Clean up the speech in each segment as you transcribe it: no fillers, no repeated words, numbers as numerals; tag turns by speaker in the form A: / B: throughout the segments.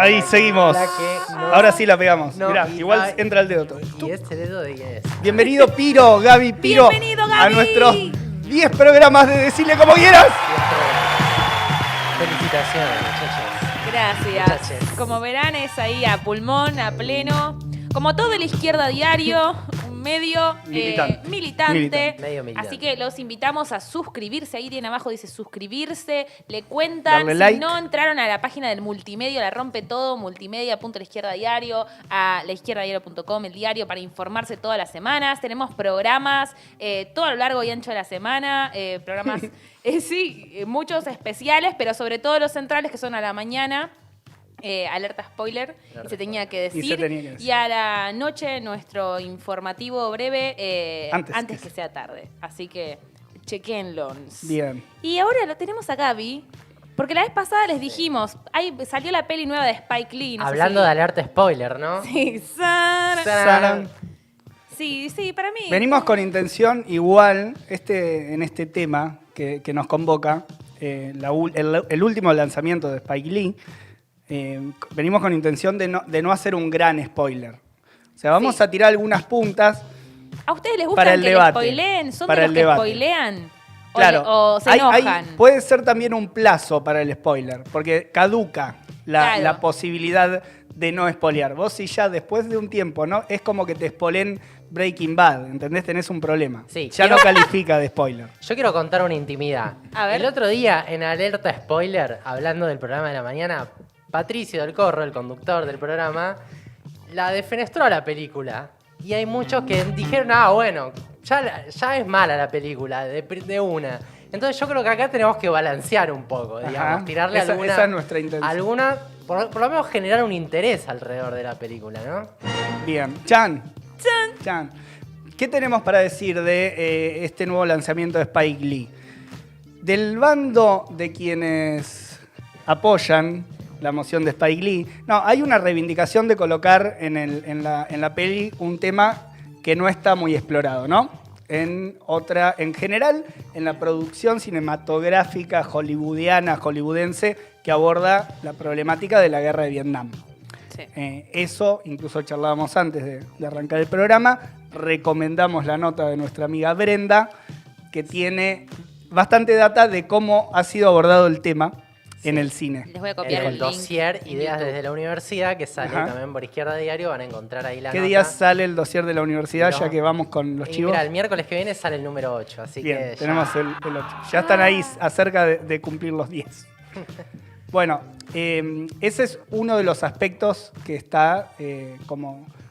A: Ahí seguimos.
B: La que no-
A: Ahora sí la pegamos.
B: No,
A: Mirá,
B: y-
A: igual entra el dedo todo.
B: ¿Y este dedo de quién es?
A: Bienvenido Piro, Gaby Piro.
C: Bienvenido,
A: A
C: Gaby.
A: nuestros 10 programas de Decirle Como Quieras.
B: Felicitaciones, muchachos.
C: Gracias.
B: Muchachos.
C: Como verán, es ahí a pulmón, a pleno. Como todo el Izquierda Diario, un medio militante.
B: Medio militante.
C: Así que los invitamos a suscribirse. Ahí tiene abajo, dice suscribirse. Le cuentan.
A: Darle
C: Si
A: like.
C: no entraron a la página del multimedio, la rompe todo, multimedia.laizquierda diario, a laizquierdadiario.com, el diario, para informarse todas las semanas. Tenemos programas todo a lo largo y ancho de la semana. Programas, muchos especiales, pero sobre todo los centrales que son a la mañana. Alerta spoiler, y se tenía que decir. Y a la noche nuestro informativo breve antes que sea tarde. Así que chequenlo.
A: Bien.
C: Y ahora lo tenemos a Gaby, porque la vez pasada les dijimos, ahí salió la peli nueva de Spike Lee. No
B: Hablando
C: sé
B: de alerta spoiler, ¿no?
C: Sí,
A: Saran.
C: sí, para mí.
A: Venimos con intención igual en este tema que nos convoca, el último lanzamiento de Spike Lee. Venimos con intención de no hacer un gran spoiler. O sea, vamos a tirar algunas puntas.
C: ¿A ustedes les
A: para
C: gusta
A: el
C: que
A: debate,
C: les spoileen? ¿Son
A: para
C: de
A: el
C: los que
A: debate.
C: spoilean?
A: Claro,
C: ¿O se enojan?
A: puede ser también un plazo para el spoiler, porque caduca
C: Claro.
A: la posibilidad de no spoilear. Vos si ya después de un tiempo, ¿no? Es como que te spoilen Breaking Bad, ¿entendés? Tenés un problema.
B: Sí,
A: Ya no califica de spoiler.
B: Yo quiero contar una intimidad.
C: A ver.
B: El otro día, en Alerta Spoiler, hablando del programa de la mañana, Patricio del Corro, el conductor del programa, la defenestró a la película. Y hay muchos que dijeron, bueno, ya es mala la película, de una. Entonces yo creo que acá tenemos que balancear un poco, digamos,
A: Ajá.
B: tirarle
A: Esa
B: alguna...
A: es nuestra intención.
B: Por lo menos generar un interés alrededor de la película, ¿no?
A: Bien. Chan. ¿Qué tenemos para decir de este nuevo lanzamiento de Spike Lee? Del bando de quienes apoyan la moción de Spike Lee, no, hay una reivindicación de colocar en la peli un tema que no está muy explorado, ¿no? En general, en la producción cinematográfica hollywoodense, que aborda la problemática de la guerra de Vietnam.
C: Sí.
A: Eso, incluso charlábamos antes de arrancar el programa, recomendamos la nota de nuestra amiga Brenda, que tiene bastante data de cómo ha sido abordado el tema en el cine.
C: Les voy a copiar
B: En
C: el
B: el
C: link
B: dossier
C: en
B: Ideas
C: YouTube.
B: desde la Universidad, que sale
A: Ajá.
B: también por Izquierda Diario, van a encontrar ahí la
A: ¿Qué
B: nota.
A: día sale el dossier de la universidad,
B: No.
A: ya que vamos con los
B: Y
A: chivos?
B: mira, el miércoles que viene sale el número 8, así
A: Bien,
B: que
A: tenemos
B: ya...
A: el 8. Ya están ahí acerca de cumplir los 10. Bueno, ese es uno de los aspectos que está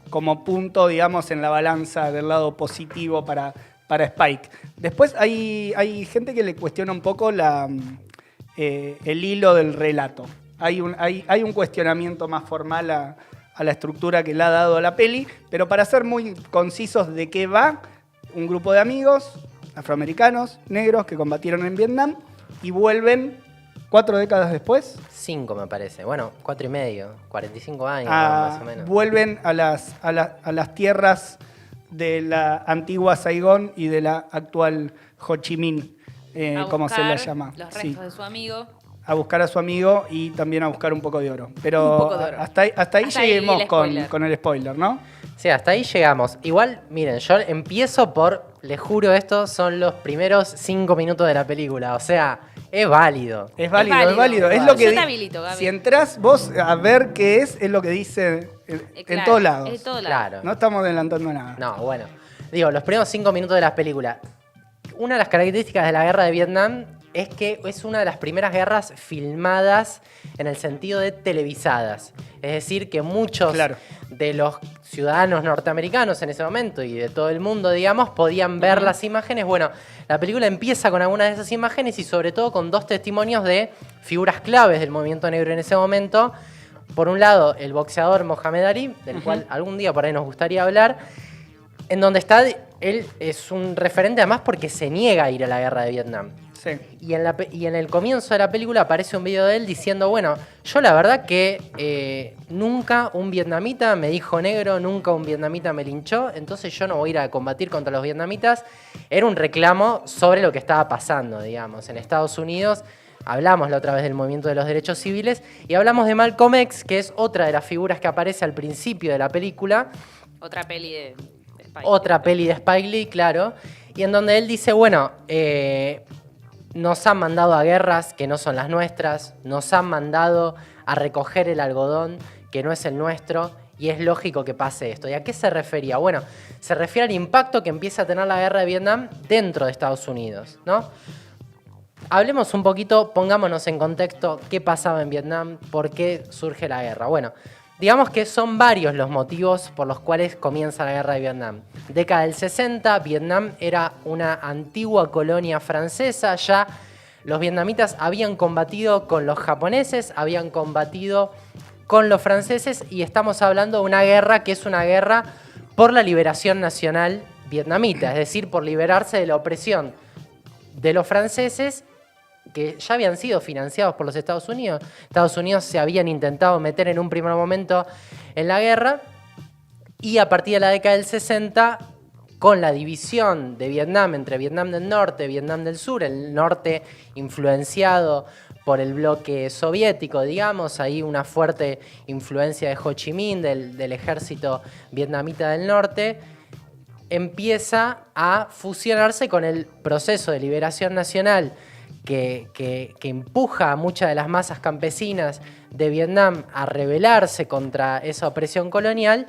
A: como punto, digamos, en la balanza del lado positivo para Spike. Después hay gente que le cuestiona un poco el hilo del relato. Hay un cuestionamiento más formal a la estructura que le ha dado a la peli, pero para ser muy concisos de qué va, un grupo de amigos afroamericanos, negros, que combatieron en Vietnam y vuelven 4 décadas después.
B: 5 me parece. Bueno, 4 y medio, 45 años más o menos.
A: Vuelven a las tierras de la antigua Saigón y de la actual Ho Chi Minh,
C: A
A: como se la
C: buscar
A: llama.
C: Los restos
A: Sí.
C: de su amigo.
A: A buscar a su amigo y también a buscar un poco de oro. Pero
C: Un poco de oro.
A: hasta ahí
C: Hasta ahí
A: lleguemos
C: el spoiler.
A: con el spoiler, ¿no?
B: Sí, hasta ahí llegamos. Igual, miren, yo empiezo les juro, estos son los primeros 5 minutos de la película. O sea, es válido.
A: Es válido,
C: válido.
A: es válido. Es
B: Yo
A: lo que
C: te habilito, Gaby.
A: si entras vos a ver qué es lo que dice en
C: Claro,
A: todos lados.
C: en todos lados.
B: Claro.
A: No estamos adelantando nada.
B: No, bueno. Digo, los primeros 5 minutos de la película. Una de las características de la guerra de Vietnam es que es una de las primeras guerras filmadas en el sentido de televisadas. Es decir, que muchos
A: Claro.
B: de los ciudadanos norteamericanos en ese momento y de todo el mundo, digamos, podían ver las imágenes. Bueno, la película empieza con algunas de esas imágenes y sobre todo con 2 testimonios de figuras claves del movimiento negro en ese momento. Por un lado, el boxeador Mohamed Ali, del cual algún día por ahí nos gustaría hablar, en donde él es un referente además porque se niega a ir a la guerra de Vietnam.
A: Sí.
B: Y en el comienzo de la película aparece un video de él diciendo, bueno, yo la verdad que nunca un vietnamita me dijo negro, nunca un vietnamita me linchó, entonces yo no voy a ir a combatir contra los vietnamitas. Era un reclamo sobre lo que estaba pasando, digamos. En Estados Unidos Hablamos la otra vez del movimiento de los derechos civiles y hablamos de Malcolm X, que es otra de las figuras que aparece al principio de la película.
C: Otra peli de Spike.
B: Otra peli de Spike Lee, claro. Y en donde él dice, bueno, nos han mandado a guerras que no son las nuestras, nos han mandado a recoger el algodón que no es el nuestro, y es lógico que pase esto. ¿Y a qué se refería? Bueno, se refiere al impacto que empieza a tener la guerra de Vietnam dentro de Estados Unidos, ¿no? Hablemos un poquito, pongámonos en contexto qué pasaba en Vietnam, por qué surge la guerra. Bueno, digamos que son varios los motivos por los cuales comienza la guerra de Vietnam. Década del 60, Vietnam era una antigua colonia francesa, ya los vietnamitas habían combatido con los japoneses, habían combatido con los franceses y estamos hablando de una guerra que es una guerra por la liberación nacional vietnamita, es decir, por liberarse de la opresión de los franceses que ya habían sido financiados por los Estados Unidos. Estados Unidos se habían intentado meter en un primer momento en la guerra y a partir de la década del 60, con la división de Vietnam entre Vietnam del Norte y Vietnam del Sur, el norte influenciado por el bloque soviético, digamos, ahí una fuerte influencia de Ho Chi Minh, del ejército vietnamita del norte, empieza a fusionarse con el proceso de liberación nacional que empuja a muchas de las masas campesinas de Vietnam a rebelarse contra esa opresión colonial,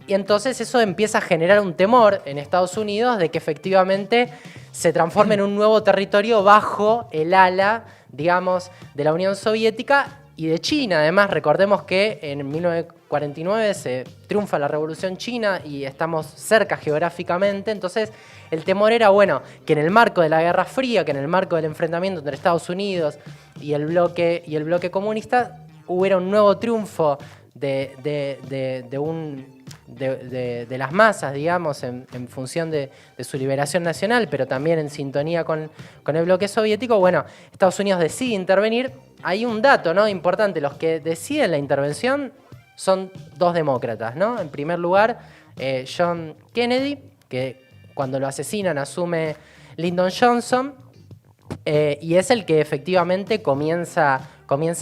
B: y entonces eso empieza a generar un temor en Estados Unidos de que efectivamente se transforme en un nuevo territorio bajo el ala, digamos, de la Unión Soviética y de China. Además, recordemos que en 1949 se triunfa la Revolución China y estamos cerca geográficamente, entonces el temor era, bueno, que en el marco de la Guerra Fría, que en el marco del enfrentamiento entre Estados Unidos y el bloque comunista, hubiera un nuevo triunfo de las masas, digamos, en función de su liberación nacional, pero también en sintonía con el bloque soviético. Bueno, Estados Unidos decide intervenir. Hay un dato, ¿no?, importante. Los que deciden la intervención son dos demócratas, ¿no? En primer lugar, John Kennedy, que cuando lo asesinan asume Lyndon Johnson, y es el que efectivamente comienza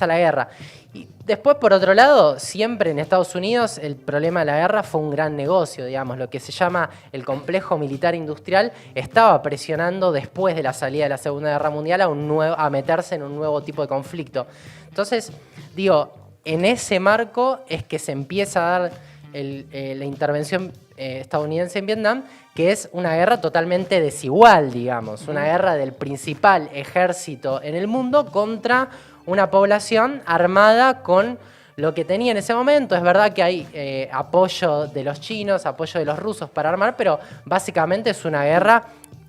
B: la guerra. Y después, por otro lado, siempre en Estados Unidos el problema de la guerra fue un gran negocio, digamos, lo que se llama el complejo militar industrial estaba presionando después de la salida de la Segunda Guerra Mundial a meterse en un nuevo tipo de conflicto. Entonces, digo, en ese marco es que se empieza a dar la intervención estadounidense en Vietnam, que es una guerra totalmente desigual, digamos, una guerra del principal ejército en el mundo contra una población armada con lo que tenía en ese momento. Es verdad que hay apoyo de los chinos, apoyo de los rusos para armar, pero básicamente es una guerra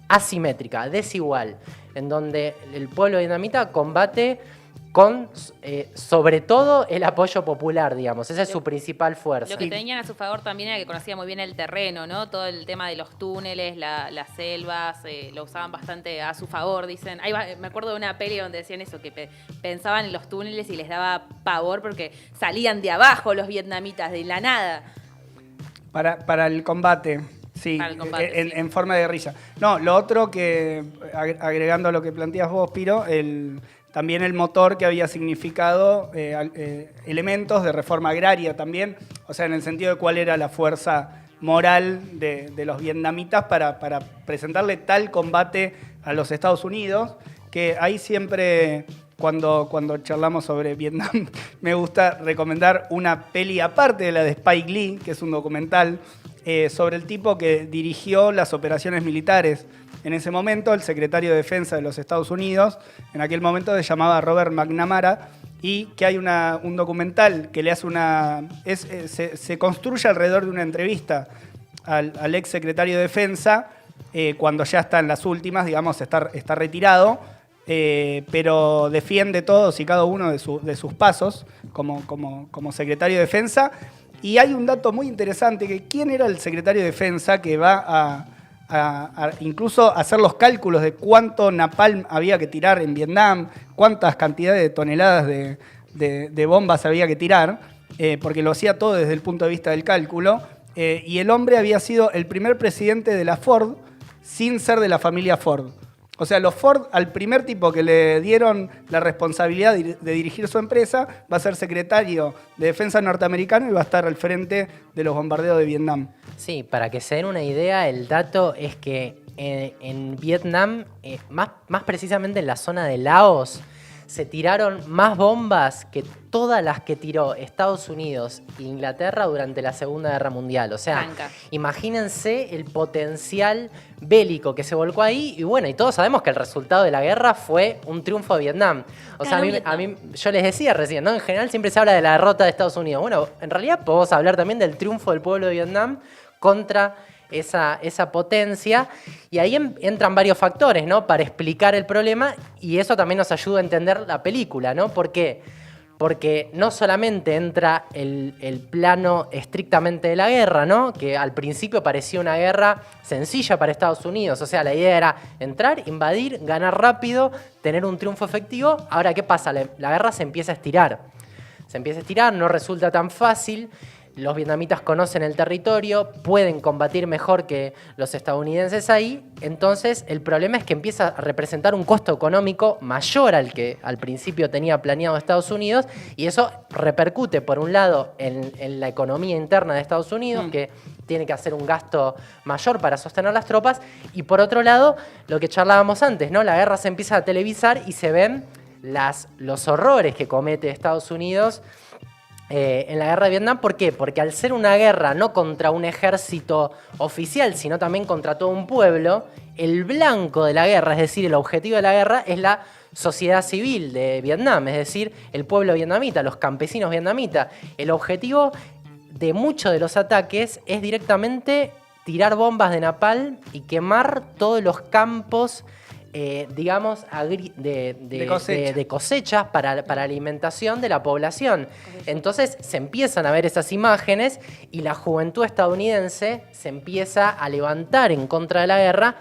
B: asimétrica, desigual, en donde el pueblo vietnamita combate con, sobre todo, el apoyo popular, digamos. Esa es su principal fuerza.
C: Lo que tenían a su favor también era que conocía muy bien el terreno, ¿no? Todo el tema de los túneles, las selvas, lo usaban bastante a su favor, dicen. Me acuerdo de una peli donde decían eso, que pensaban en los túneles y les daba pavor porque salían de abajo los vietnamitas, de la nada.
A: Para el combate. Sí, en forma de guerrilla. No, lo otro que, agregando a lo que planteas vos, Piro, también el motor que había significado elementos de reforma agraria también, o sea, en el sentido de cuál era la fuerza moral de los vietnamitas para presentarle tal combate a los Estados Unidos, que ahí siempre, cuando charlamos sobre Vietnam, me gusta recomendar una peli aparte de la de Spike Lee, que es un documental sobre el tipo que dirigió las operaciones militares. En ese momento, el secretario de Defensa de los Estados Unidos, en aquel momento se llamaba Robert McNamara, y que hay un documental que le hace se construye alrededor de una entrevista al ex secretario de Defensa, cuando ya está en las últimas, digamos, está retirado, pero defiende todos y cada uno de sus pasos como secretario de Defensa. Y hay un dato muy interesante, que quién era el secretario de Defensa que va a incluso hacer los cálculos de cuánto napalm había que tirar en Vietnam, cuántas cantidades de toneladas de bombas había que tirar, porque lo hacía todo desde el punto de vista del cálculo, y el hombre había sido el primer presidente de la Ford sin ser de la familia Ford. O sea, los Ford, al primer tipo que le dieron la responsabilidad de dirigir su empresa, va a ser secretario de Defensa norteamericano y va a estar al frente de los bombardeos de Vietnam.
B: Sí, para que se den una idea, el dato es que en Vietnam, más precisamente en la zona de Laos, se tiraron más bombas que todas las que tiró Estados Unidos e Inglaterra durante la Segunda Guerra Mundial. O sea,
C: Franca.
B: imagínense el potencial bélico que se volcó ahí. Y bueno, y todos sabemos que el resultado de la guerra fue un triunfo de Vietnam. O sea, a mí, yo les decía recién, ¿no? En general siempre se habla de la derrota de Estados Unidos. Bueno, en realidad podemos hablar también del triunfo del pueblo de Vietnam contra esa potencia, y ahí entran varios factores, ¿no? Para explicar el problema, y eso también nos ayuda a entender la película, ¿no? ¿Por qué? Porque no solamente entra el plano estrictamente de la guerra, ¿no? Que al principio parecía una guerra sencilla para Estados Unidos, o sea, la idea era entrar, invadir, ganar rápido, tener un triunfo efectivo. Ahora, ¿qué pasa? La guerra se empieza a estirar. Se empieza a estirar, no resulta tan fácil. Los vietnamitas conocen el territorio, pueden combatir mejor que los estadounidenses ahí. Entonces, el problema es que empieza a representar un costo económico mayor al que al principio tenía planeado Estados Unidos, y eso repercute, por un lado, en la economía interna de Estados Unidos, que tiene que hacer un gasto mayor para sostener las tropas, y por otro lado, lo que charlábamos antes, ¿no? La guerra se empieza a televisar y se ven los horrores que comete Estados Unidos en la guerra de Vietnam. ¿Por qué? Porque al ser una guerra no contra un ejército oficial, sino también contra todo un pueblo, el blanco de la guerra, es decir, el objetivo de la guerra, es la sociedad civil de Vietnam, es decir, el pueblo vietnamita, los campesinos vietnamitas. El objetivo de muchos de los ataques es directamente tirar bombas de napalm y quemar todos los campos digamos, de cosechas para alimentación de la población. Entonces se empiezan a ver esas imágenes y la juventud estadounidense se empieza a levantar en contra de la guerra,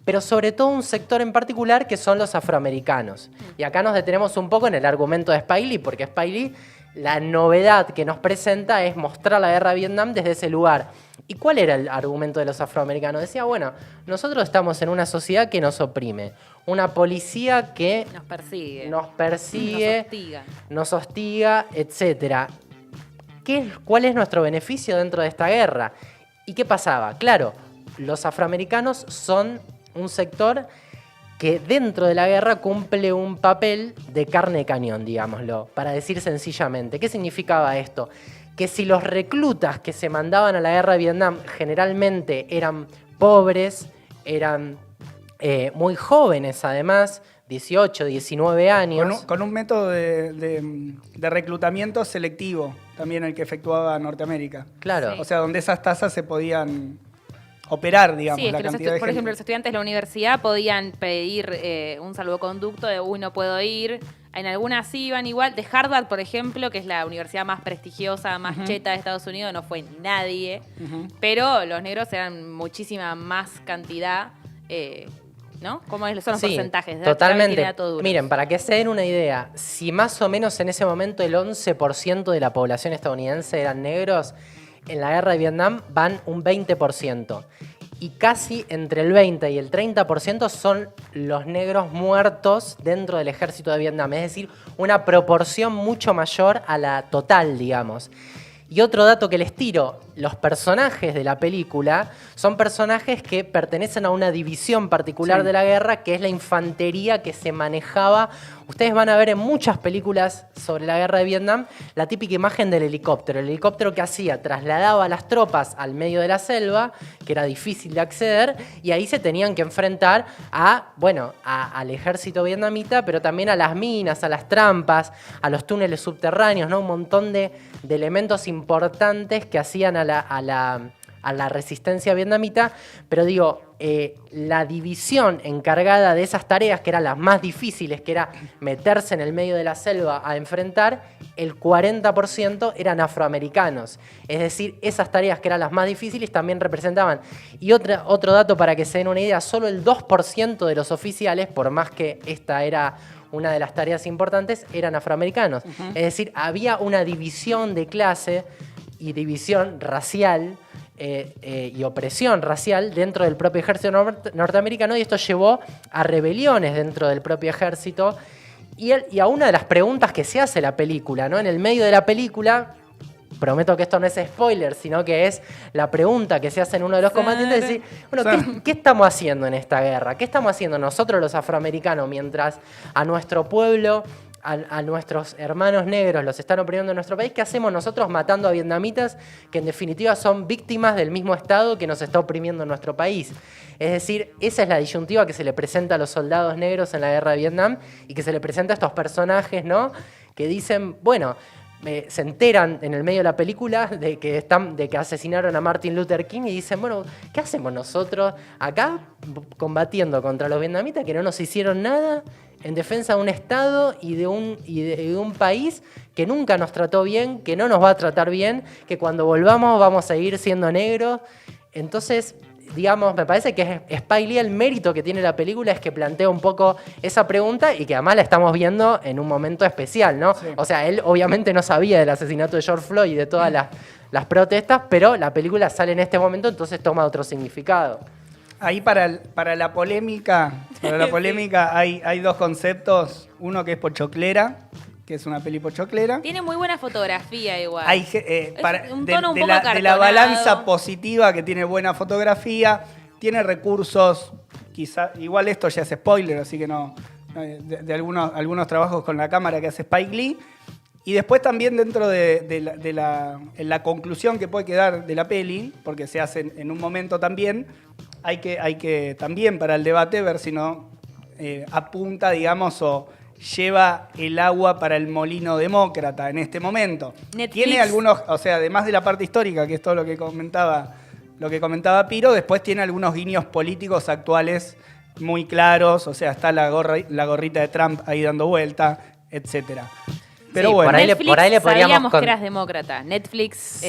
B: pero sobre todo un sector en particular que son los afroamericanos. Y acá nos detenemos un poco en el argumento de Spike Lee, porque Spike Lee, la novedad que nos presenta es mostrar la guerra de Vietnam desde ese lugar. ¿Y cuál era el argumento de los afroamericanos? Decía, bueno, nosotros estamos en una sociedad que nos oprime, una policía que
C: nos persigue,
B: nos hostiga, etc. ¿Cuál es nuestro beneficio dentro de esta guerra? ¿Y qué pasaba? Claro, los afroamericanos son un sector que dentro de la guerra cumple un papel de carne de cañón, digámoslo, para decir sencillamente. ¿Qué significaba esto? Que si los reclutas que se mandaban a la guerra de Vietnam generalmente eran pobres, eran muy jóvenes además, 18, 19 años.
A: Con un método de reclutamiento selectivo, también el que efectuaba Norteamérica.
B: Claro.
C: Sí.
A: O sea, donde esas tasas se podían operar, digamos,
C: sí, es
A: la
C: que
A: cantidad de
C: por
A: gente.
C: ejemplo, los estudiantes de la universidad podían pedir un salvoconducto de no puedo ir. En algunas sí iban igual. De Harvard, por ejemplo, que es la universidad más prestigiosa, más cheta de Estados Unidos, no fue nadie. Pero los negros eran muchísima más cantidad, ¿no? ¿Cómo son los porcentajes?
B: Totalmente. Miren, para que se den una idea, si más o menos en ese momento el 11% de la población estadounidense eran negros, en la guerra de Vietnam van un 20%. Y casi entre el 20 y el 30% son los negros muertos dentro del ejército de Vietnam. Es decir, una proporción mucho mayor a la total, digamos. Y otro dato que les tiro, los personajes de la película son personajes que pertenecen a una división particular de la guerra, que es la infantería que se manejaba. Ustedes van a ver en muchas películas sobre la guerra de Vietnam la típica imagen del helicóptero. El helicóptero que hacía, trasladaba a las tropas al medio de la selva, que era difícil de acceder, y ahí se tenían que enfrentar al ejército vietnamita, pero también a las minas, a las trampas, a los túneles subterráneos, ¿no? Un montón de elementos importantes que hacían a la resistencia vietnamita, pero digo, la división encargada de esas tareas, que eran las más difíciles, que era meterse en el medio de la selva a enfrentar, el 40% eran afroamericanos. Es decir, esas tareas que eran las más difíciles también representaban. Y otro dato para que se den una idea, solo el 2% de los oficiales, por más que esta era una de las tareas importantes, eran afroamericanos. Es decir, había una división de clase y división racial y opresión racial dentro del propio ejército norteamericano, y esto llevó a rebeliones dentro del propio ejército. Y a una de las preguntas que se hace la película, ¿no? En el medio de la película, prometo que esto no es spoiler, sino que es la pregunta que se hace en uno de los combatientes, es decir, bueno, ¿qué estamos haciendo en esta guerra? ¿Qué estamos haciendo nosotros los afroamericanos mientras a nuestro pueblo, a nuestros hermanos negros los están oprimiendo en nuestro país? ¿Qué hacemos nosotros matando a vietnamitas que en definitiva son víctimas del mismo Estado que nos está oprimiendo en nuestro país? Es decir, esa es la disyuntiva que se le presenta a los soldados negros en la guerra de Vietnam y que se le presenta a estos personajes, ¿no? Que dicen, bueno, se enteran en el medio de la película de que asesinaron a Martin Luther King y dicen, bueno, ¿qué hacemos nosotros acá combatiendo contra los vietnamitas que no nos hicieron nada en defensa de un Estado y de un país que nunca nos trató bien, que no nos va a tratar bien, que cuando volvamos vamos a seguir siendo negros? Entonces, digamos, me parece que Spike Lee, el mérito que tiene la película es que plantea un poco esa pregunta y que además la estamos viendo en un momento especial, ¿no? Sí. O sea, él obviamente no sabía del asesinato de George Floyd y de todas las protestas, pero la película sale en este momento, entonces toma otro significado.
A: Ahí para la polémica, hay dos conceptos. Uno que es pochoclera, que es una peli pochoclera.
C: Tiene muy buena fotografía igual.
A: Hay,
C: un tono un poco
A: de la balanza positiva, que tiene buena fotografía, tiene recursos, quizá, igual esto ya es spoiler, así que no, de algunos trabajos con la cámara que hace Spike Lee. Y después también dentro en la conclusión que puede quedar de la peli, porque se hace en un momento también, hay que también para el debate ver si no apunta, digamos, o lleva el agua para el molino demócrata en este momento.
C: Netflix.
A: Tiene algunos, o sea, además de la parte histórica, que es todo lo que comentaba Piro, después tiene algunos guiños políticos actuales muy claros, o sea, está la gorrita de Trump ahí dando vuelta, etcétera. Pero
B: sí,
A: bueno,
B: por ahí le podríamos
C: sabíamos que eras demócrata. Netflix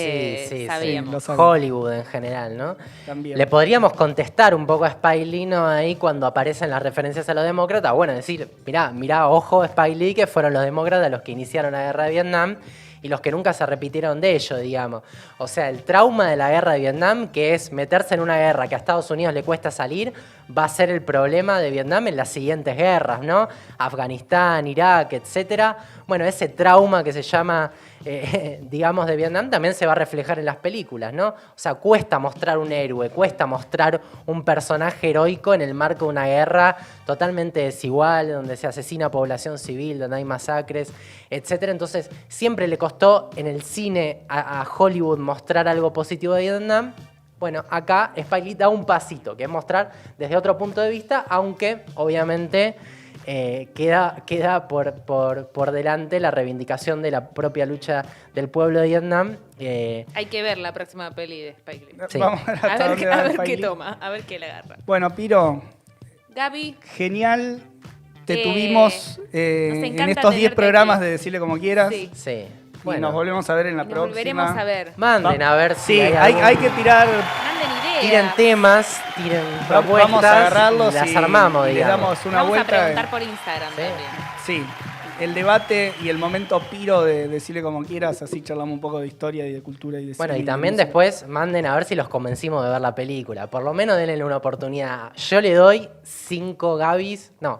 C: sabíamos.
A: Sí,
B: Hollywood en general, ¿no?
A: También.
B: Le podríamos contestar un poco a Spike Lee, ¿no? Ahí cuando aparecen las referencias a los demócratas. Bueno, decir, mirá, ojo, Spike Lee, que fueron los demócratas los que iniciaron la guerra de Vietnam y los que nunca se repitieron de ello, digamos. O sea, el trauma de la guerra de Vietnam, que es meterse en una guerra que a Estados Unidos le cuesta salir, va a ser el problema de Vietnam en las siguientes guerras, ¿no? Afganistán, Irak, etcétera. Bueno, ese trauma que se llama, digamos, de Vietnam también se va a reflejar en las películas, ¿no? O sea, cuesta mostrar un héroe, cuesta mostrar un personaje heroico en el marco de una guerra totalmente desigual, donde se asesina población civil, donde hay masacres, etcétera. Entonces, siempre le costó en el cine a Hollywood mostrar algo positivo de Vietnam. Bueno, acá Spike Lee da un pasito, que es mostrar desde otro punto de vista, aunque obviamente queda por delante la reivindicación de la propia lucha del pueblo de Vietnam.
C: Hay que ver la próxima peli de Spike Lee.
A: Sí. Vamos a
C: ver qué toma, a ver qué le agarra.
A: Bueno, Piro,
C: Gaby,
A: genial. Te tuvimos en estos 10 programas aquí de Decirle Como Quieras.
C: Sí.
A: Bueno, y nos volvemos a ver en la próxima.
C: Volveremos a ver.
B: Manden a ver si
A: hay que tirar.
C: Manden ideas.
B: Tiren temas, tiren propuestas.
A: Vamos a agarrlos
B: y las armamos,
A: y
B: digamos.
A: le damos una
C: Vamos
A: vuelta.
C: a preguntar por Instagram también.
A: Sí, el debate y el momento Piro de Decirle Como Quieras, así charlamos un poco de historia y de cultura y de
B: Bueno,
A: cine
B: y también después manden a ver si los convencimos de ver la película. Por lo menos denle una oportunidad. Yo le doy 5 Gabis. No,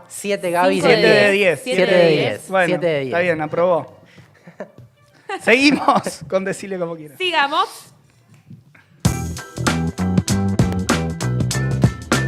B: 7 Gabis.
A: 7 de 10.
B: 7 de 10.
A: Bueno,
B: 7 de 10.
A: está bien, aprobó. Seguimos con Decirle Como Quieras.
C: Sigamos.